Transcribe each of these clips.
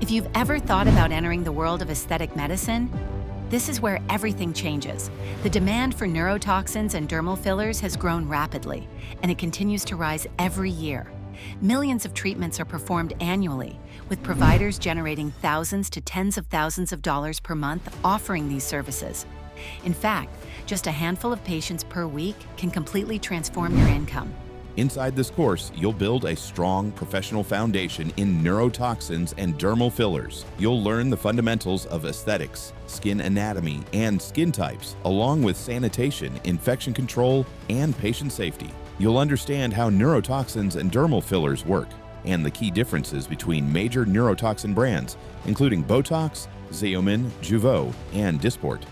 If you've ever thought about entering the world of aesthetic medicine, this is where everything changes. The demand for neurotoxins and dermal fillers has grown rapidly, and it continues to rise every year. Millions of treatments are performed annually, with providers generating thousands to tens of thousands of dollars per month offering these services. In fact, just a handful of patients per week can completely transform your income. Inside this course, you'll build a strong professional foundation in neurotoxins and dermal fillers. You'll learn the fundamentals of aesthetics, skin anatomy, and skin types, along with sanitation, infection control, and patient safety. You'll understand how neurotoxins and dermal fillers work, and the key differences between major neurotoxin brands, including Botox, Xeomin, Jeuveau, and Dysport.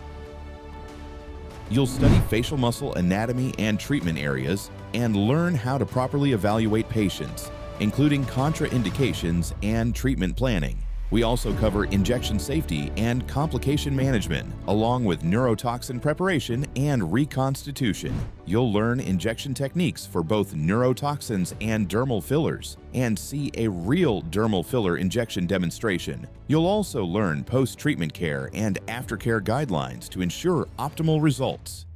You'll study facial muscle anatomy and treatment areas, and learn how to properly evaluate patients, including contraindications and treatment planning. We also cover injection safety and complication management, along with neurotoxin preparation and reconstitution. You'll learn injection techniques for both neurotoxins and dermal fillers, and see a real dermal filler injection demonstration. You'll also learn post-treatment care and aftercare guidelines to ensure optimal results.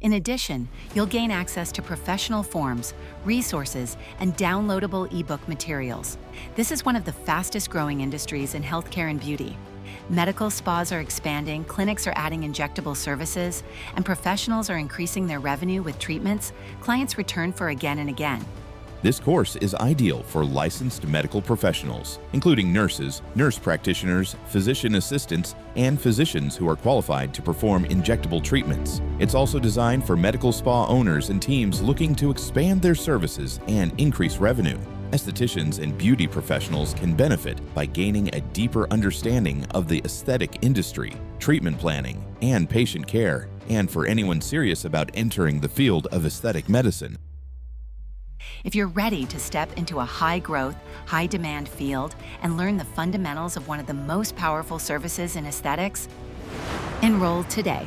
In addition, you'll gain access to professional forms, resources, and downloadable ebook materials. This is one of the fastest growing industries in healthcare and beauty. Medical spas are expanding, clinics are adding injectable services, and professionals are increasing their revenue with treatments clients return for again and again. This course is ideal for licensed medical professionals, including nurses, nurse practitioners, physician assistants, and physicians who are qualified to perform injectable treatments. It's also designed for medical spa owners and teams looking to expand their services and increase revenue. Estheticians and beauty professionals can benefit by gaining a deeper understanding of the aesthetic industry, treatment planning, and patient care, and for anyone serious about entering the field of aesthetic medicine. If you're ready to step into a high-growth, high-demand field and learn the fundamentals of one of the most powerful services in aesthetics, enroll today.